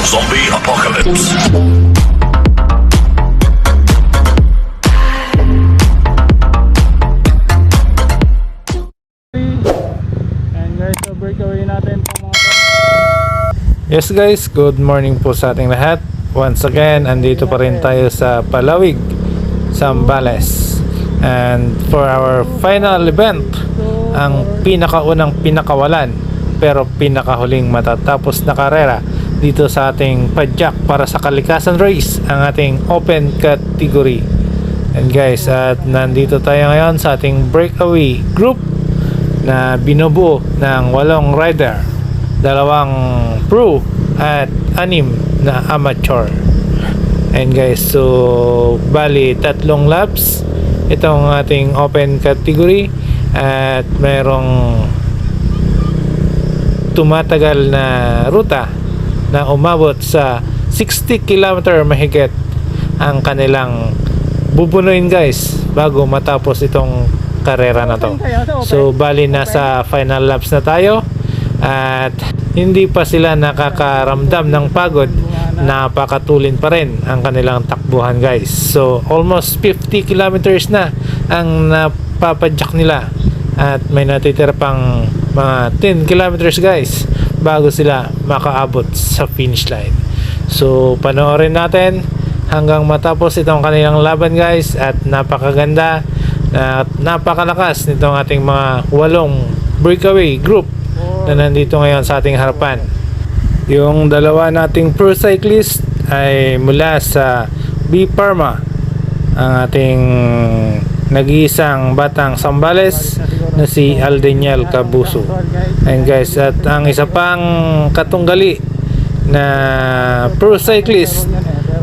Zombie Apocalypse. And guys, so breakaway natin po mga to. Yes guys, good morning po sa ating lahat. Once again, andito pa rin tayo sa Palawig, Zambales. And for our final event, ang pinakaunang pinakawalan pero pinakahuling matatapos na karera dito sa ating padyak para sa kalikasan race, ang ating open category. And guys, at nandito tayo ngayon sa ating breakaway group na binubuo ng 8 rider, 2 pro at 6 na amateur. And guys, so bali 3 laps itong ating open category at mayroong tumatagal na ruta na umabot sa 60 km mahigit ang kanilang bubunuin guys bago matapos itong karera na to. So bali nasa final laps na tayo at hindi pa sila nakakaramdam ng pagod, napakatulin pa rin ang kanilang takbuhan guys. So almost 50 kilometers na ang napapadyak nila at may natitira pang mga 10 kilometers guys bago sila makaabot sa finish line. So panoorin natin hanggang matapos itong kanilang laban guys, at napakaganda at napakalakas nitong ating mga 8 breakaway group na nandito ngayon sa ating harapan. Yung dalawa nating pro cyclist ay mula sa B Pharma, ang ating nag-iisang batang Zambales na si Aldeniel Cabuso. And guys, at ang isa pang katunggali na pro cyclist,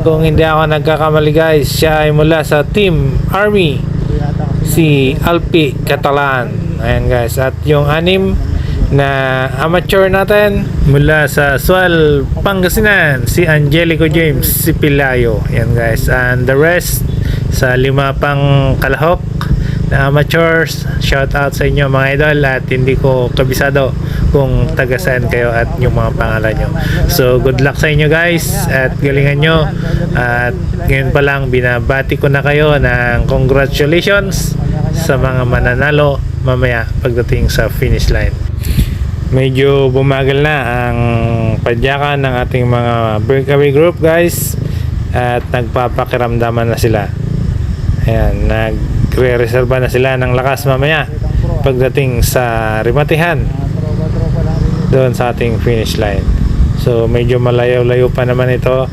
kung hindi ako nagkakamali guys, siya ay mula sa Team Army, si Alpi Catalan. Ayan guys, at yung 6 na amateur natin mula sa Sual, Pangasinan, si Angelico James Sipilayo. Ayan guys, and the rest sa 5 pang kalahok na amateurs, shout out sa inyo mga idol, at hindi ko kabisado kung taga saan kayo at yung mga pangalan nyo. So good luck sa inyo guys at galingan nyo, at ngayon pa lang binabati ko na kayo ng congratulations sa mga mananalo mamaya pagdating sa finish line. Medyo bumagal na ang padyakan ng ating mga breakaway group guys at nagpapakiramdaman na sila. Ayan, nagre-reserva na sila ng lakas mamaya pagdating sa rimatihan doon sa ating finish line. So medyo malayo-layo pa naman ito,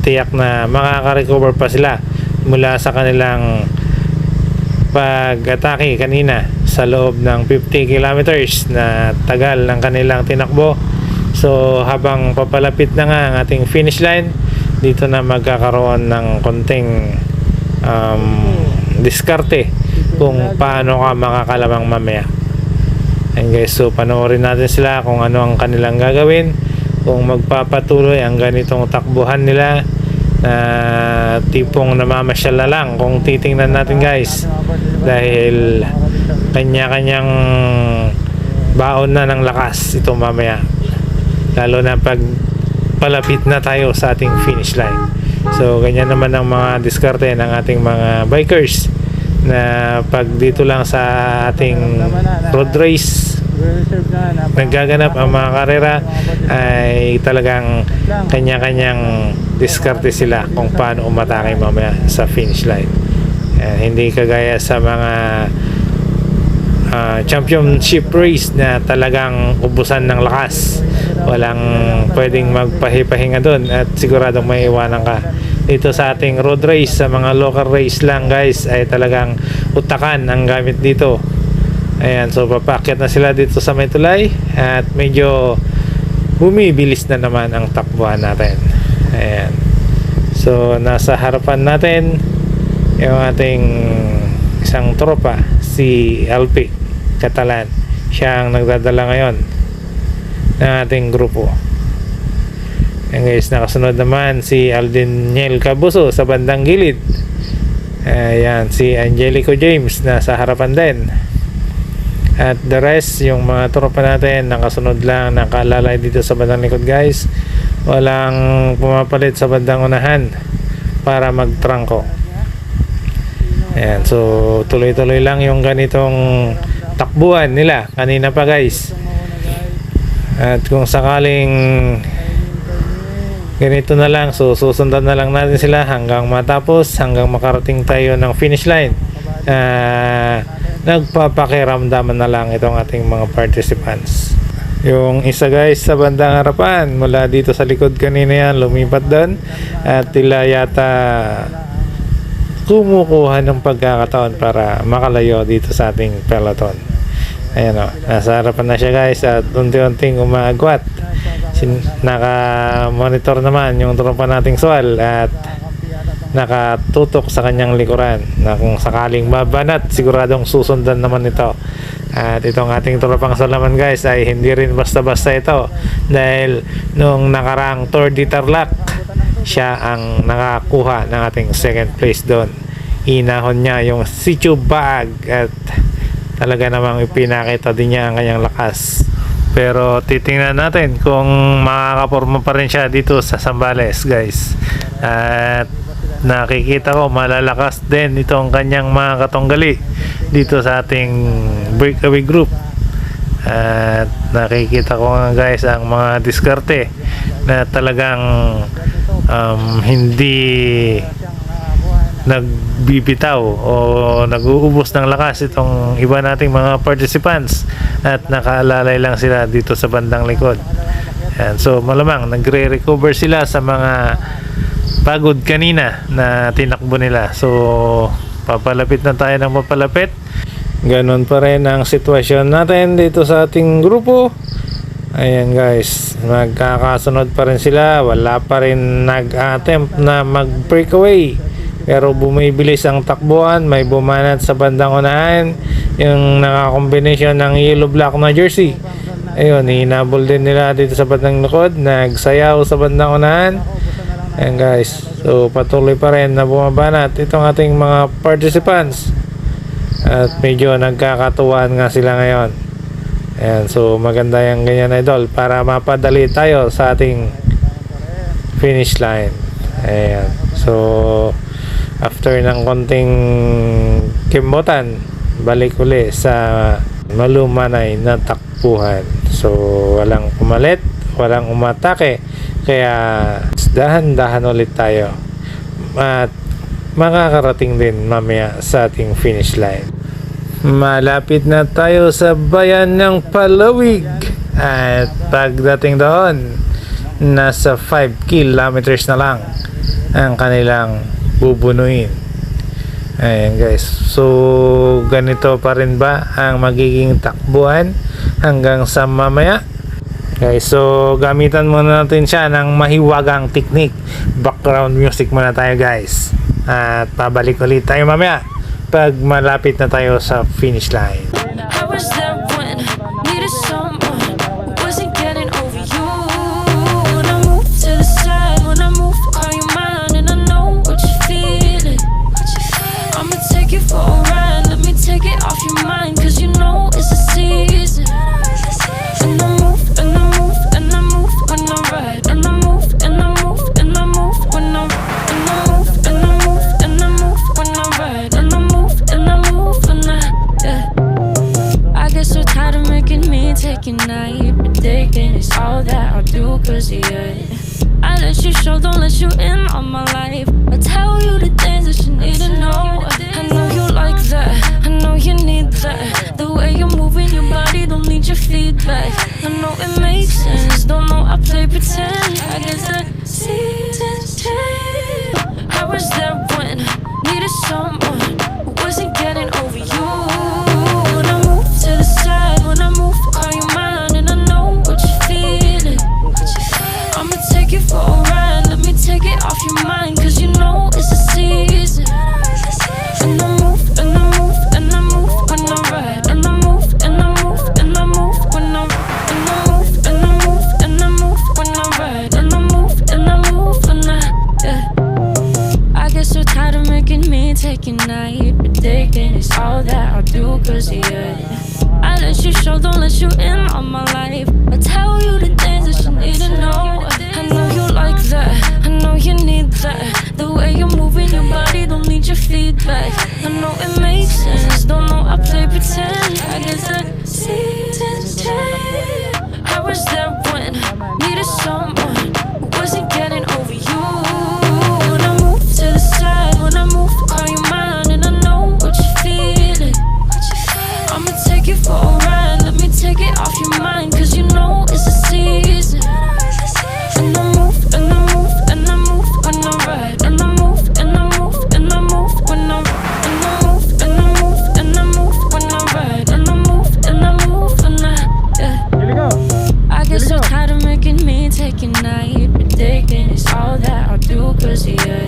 tiyak na makaka-recover pa sila mula sa kanilang pag-atake kanina sa loob ng 50 kilometers na tagal ng kanilang tinakbo. So habang papalapit na nga ang ating finish line, dito na magkakaroon ng konting diskarte kung paano ka makakalamang mamaya. And guys, so panoorin natin sila kung ano ang kanilang gagawin, kung magpapatuloy ang ganitong takbuhan nila na tipong namamasyal na lang kung titingnan natin guys, dahil kanya-kanyang baon na ng lakas ito mamaya, lalo na pag palapit na tayo sa ating finish line. So ganyan naman ang mga diskarte ng ating mga bikers na pag dito lang sa ating road race naggaganap ang mga karera ay talagang kanya-kanyang diskarte sila kung paano umatake mamaya sa finish line. Hindi kagaya sa mga championship race na talagang ubusan ng lakas, walang pwedeng magpahipahinga doon at siguradong may iwanan ka. Dito sa ating road race, sa mga local race lang guys, ay talagang utakan ang gamit dito. Ayan, so papakyat na sila dito sa may tulay at medyo bumibilis na naman ang takbuhan natin. Ayan, so nasa harapan natin yung ating isang tropa, si Alpi Catalan. Siya ang nagdadala ngayon ng ating grupo. And guys, nakasunod naman si Aldeniel Cabuso sa bandang gilid. Ayan, si Angelico James na sa harapan din. At the rest, yung mga tropa natin, nakasunod lang, nakalalay dito sa bandang likod guys. walang pumapalit sa bandang unahan para magtrangko. Ayan, so tuloy-tuloy lang yung ganitong takbuhan nila kanina pa guys. At kung sakaling ganito na lang, so susundan na lang natin sila hanggang matapos, hanggang makarating tayo ng finish line. Nagpapakiramdaman na lang itong ating mga participants. Yung isa guys sa bandang harapan, mula dito sa likod kanina yan, lumipat doon at tila yata kumukuha ng pagkakataon para makalayo dito sa ating peloton. Ayan o, nasa harapan na siya guys at unti-unting umaagwat. Naka-monitor naman yung tropa nating swal at nakatutok sa kanyang likuran na kung sakaling mabanat, siguradong susundan naman ito. At itong ating tropang salaman guys ay hindi rin basta-basta ito, dahil nung nakarang Tour de Tarlac, siya ang nakakuha ng ating second place doon. Inahon niya yung Situ bag at talaga namang ipinakita din niya ang kanyang lakas. Pero titingnan natin kung makakaporma pa rin siya dito sa Zambales guys. At nakikita ko malalakas din itong kanyang mga katunggali dito sa ating breakaway group. At nakikita ko nga guys ang mga diskarte na talagang hindi nagbibitaw o nag-uubos ng lakas itong iba nating mga participants at nakaalalay lang sila dito sa bandang likod. And so malamang nagre-recover sila sa mga pagod kanina na tinakbo nila. So papalapit na tayo ng papalapit. Ganon pa rin ang sitwasyon natin dito sa ating grupo. Ayan guys, magkakasunod pa rin sila, wala pa rin nag-attempt na mag-breakaway, pero bumibilis ang takbuhan. May bumanat sa bandang unahan, yung nakakombinasyon ng yellow black na jersey. Ayun, hinabol din nila dito sa bandang likod, nagsayaw sa bandang unahan. Ayan guys, so patuloy pa rin na bumabanat itong ating mga participants at medyo nagkakatuwaan nga sila ngayon. Ayan, so maganda yung ganyan idol para mapadali tayo sa ating finish line. Ayan, so after ng konting kimbotan, balik uli sa malumanay na takbuhan. So walang pumalit, walang umatake, kaya dahan-dahan ulit tayo at makakarating din mamaya sa ating finish line. Malapit na tayo sa bayan ng Palawig at pagdating doon, nasa 5 kilometers na lang ang kanilang bubunuin. Ayan guys, so ganito pa rin ba ang magiging takbuhan hanggang sa mamaya? Guys, so gamitan muna natin siya ng mahiwagang technique. Background music muna tayo guys, at pabalik ulit tayo mamaya pag malapit na tayo sa finish line. I was there when I needed someone who wasn't getting over you. When I move to the side, when I move, call you mine, and I know what you're feeling. I'ma take you for a ride, let me take it off your mind, cause you know it's a season. And I move, and I move, and I move when I ride, and I move, and I move, and I move when I ride, and I move, and I move, and I move when I ride, and I move, and I move when yeah. I get so tired of making me take a night, predicting it's all that I'll do cause of you. I let you show, don't let you in on my life. I tell you the things that you need to know. I know you like that, I know you need that. The way you're moving your body, don't need your feedback. I know it makes sense, don't know I play pretend. I guess that seasons change. I was there when I needed someone who wasn't getting over you. When I move to the side, when I move, call you mine, and I know what you're feeling. I'ma take you for a ride, let me take it off your mind, cause you know it's a season. And I move, and I move, and I move when I ride, and I move, and I move, and I move when I ride, and I move, and I move, and feedback. I know it makes sense, don't know I play pretend. I guess the seasons change. I was there when needed someone who wasn't getting over you. When I move to the side, when I move, call you mine, and I know what you're feeling. I'ma take you for a ride, let me take it off your mind, cause you know it's a season. And I move, and I move, and I move when I ride. And I move, and I move, and I move when I ride. And I move, and I move, and I move when I ride. And I move, and I move, and yeah. Here we go. I get so tired of making me take a night, predicting it's all that I'll do, cause yeah.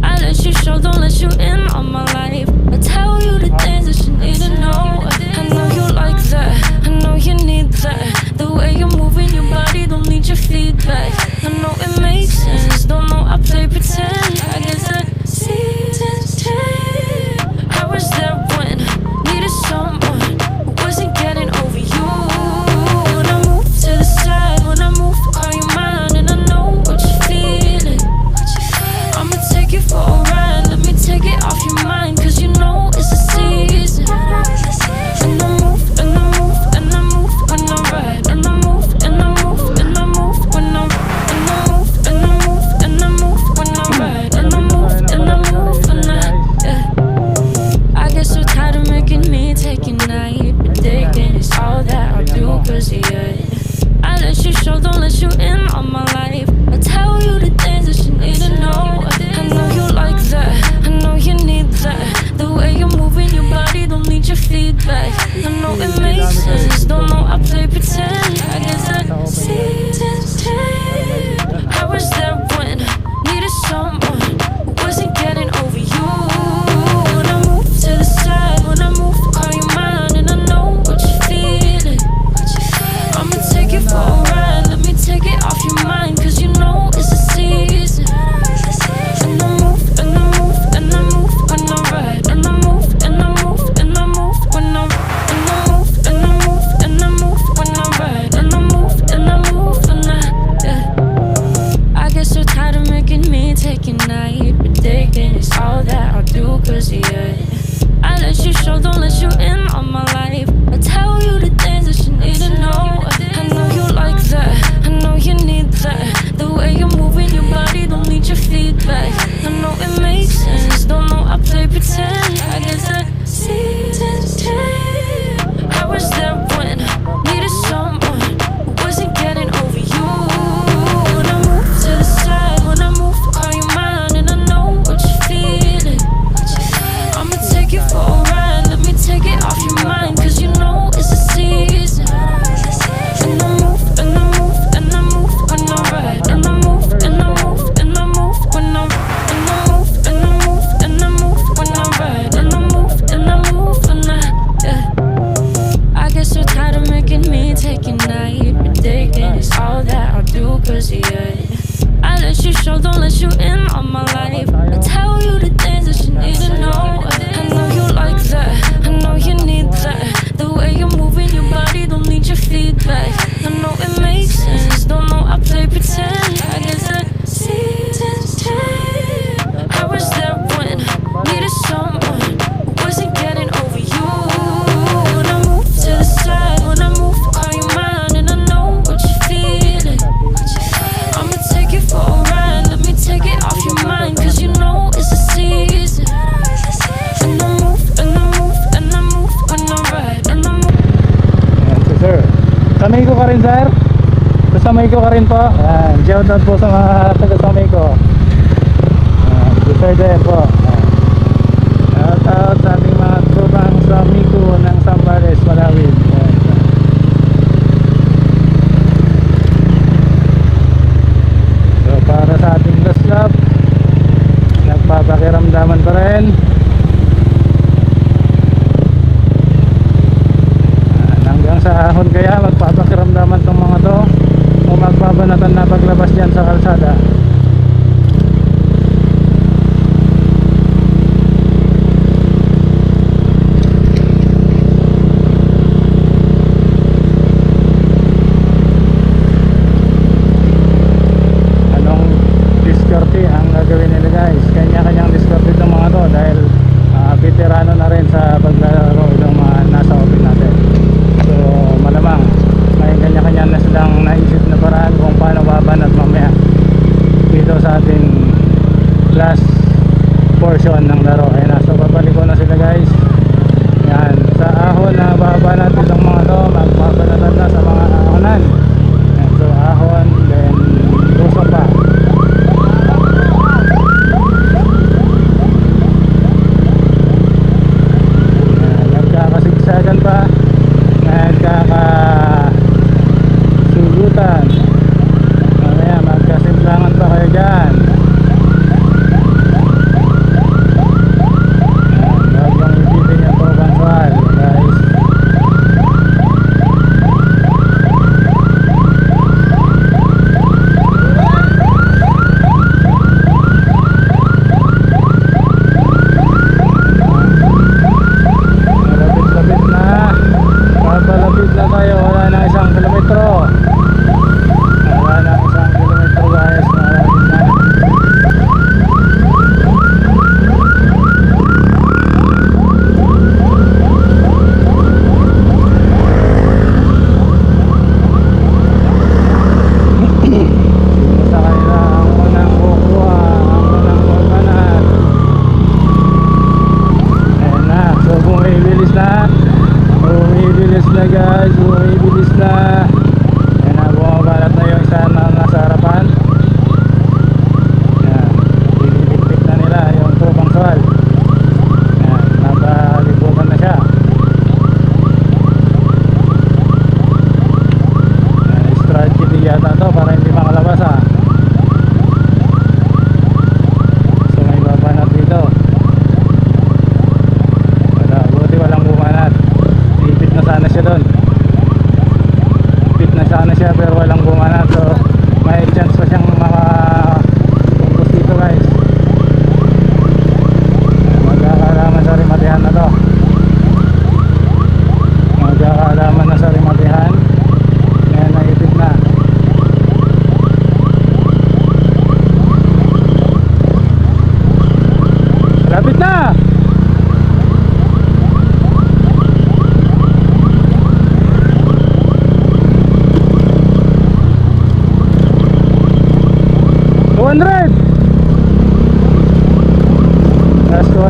I let you show, don't let you in on my life. I tell you the things that you need to know. I know you like that, I know you need that. The way you're moving your body, don't need your feedback. I know it makes sense, don't know I play pretend. I guess the seasons change. I was there when needed someone who wasn't getting over you. When I move to the side, when I move, call you mine, and I know what you're feeling. I'ma take you for a ride, let me take it off your mind, cause you know it's a season. And I move, and I move, and I move when I ride. And I move, and I move, and I move when I ride. And I move, and I move, and I move when I ride. And I move, and I move, and yeah. I get so tired of making me take a night, predicting it's all that I'll do, cause yeah. I let you show, don't let you in on my life. I tell you the things that you need to know. I know you like that, I know you need that. The way you're moving your body, don't need your feedback. I know it makes sense, don't know I play pretend. I guess the seasons change. I was there when needed someone who wasn't getting over you. When I move to the side, when I move, call you mine, and I know what you're feeling. I'ma take you for a ride, let me take it off your mind, cause you know it's a season. And I move, and I move, and I move when I ride. And I move, and I move, and I move when I ride. And I move, and I move, and I move when I ride. And I move, and I move, and yeah. I get so tired of making me take a night, predicting it's all that I'll do, cause yeah. I let you show, don't let you in on my life. I tell you the things that you need to know. I know you like that, I know you need that. The way you're moving your body, don't need your feedback. I know it makes sense, don't know I play pretend. I guess the seasons change. I was there when needed someone who wasn't getting over you. When I move to the side, when I move, call you mine, and I know what you're feeling. I'ma take you for a ride, let me take it off your mind, cause you know it's a season. And I move, and I move, and I move when I ride. And I move, and I move, and I move when I ride. And I move, and I move, and I move when I ride. And I move, and I move, and yeah. I get so tired of making me take a night, predicting it's all that I'll do, cause yeah. I let you show, don't let you in on my life. I tell you the things that you need to know. I know you like that, I know you need that. The way you're moving your body, don't need your feedback. I know it makes sense, don't know I play pretend. I guess the seasons change. I was there when needed someone who wasn't getting over you. When I move to the side, when I move, call you mine, and I know what you're feeling. I'ma take you for a ride, let me take it off your mind, cause you know it's a season. And I move, and I move, and I move when I ride. And I move. Ayan po sir. Samay ko ka rin sir. Samay ko ka rin po. Ayan. Shout out po sa mga taga-samay ko. Ayan. Good sir din po. Ayan. Shout out sa ating mga tropang sa Miko ng Zambales, Malawin. Ayan. So para sa ating last lap, nagpapakiramdaman pa rin. Hanggang sa ahon kaya magpapakiramdaman tong mga to o magbabanatan na paglabas dyan sa kalsada.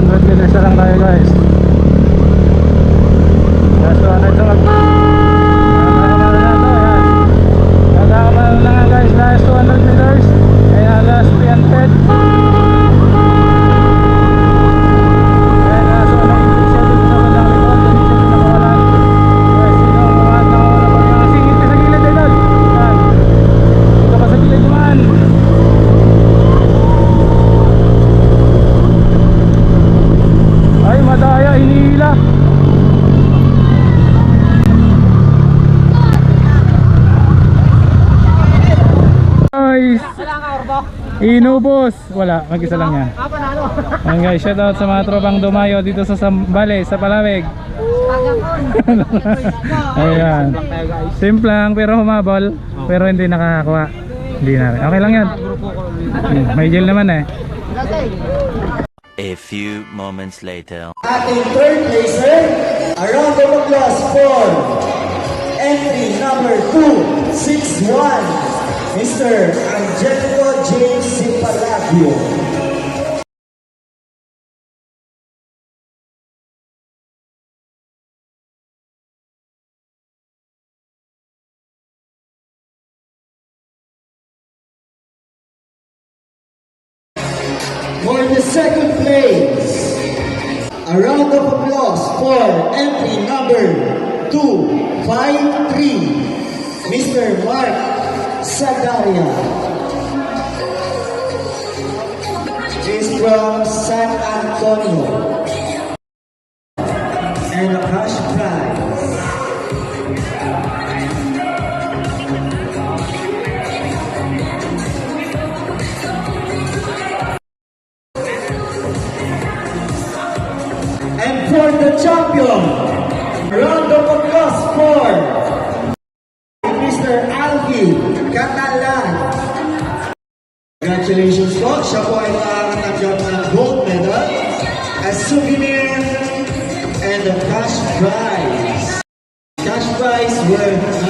200 meters na lang tayo guys. Last 200 sa nagkakamala na nga guys, last 200 meters. Kaya last 300. Ay, madaya, hinihila. Guys, inubos. Wala, mag-isa lang yan. Ayan guys, shoutout sa mga tropang dumayo dito sa Sambales, sa Palawig. Ayan. Simple lang pero humabol. Pero hindi nakakakuha. Hindi na rin. Okay lang yan. May gel naman eh. A few moments later. Ating third placer, a round of applause for entry number 261, Mr. Angelico James Sipalagio. For the second place, a round of applause for entry number 253, Mr. Mark Sadaria. He's from San Antonio. And a cash prize. And for the champion, round of applause for Mr. Alvin Catalan. Congratulations po, siya po ay makatanggap ng gold medal, a souvenir, and a cash prize. Cash prize worth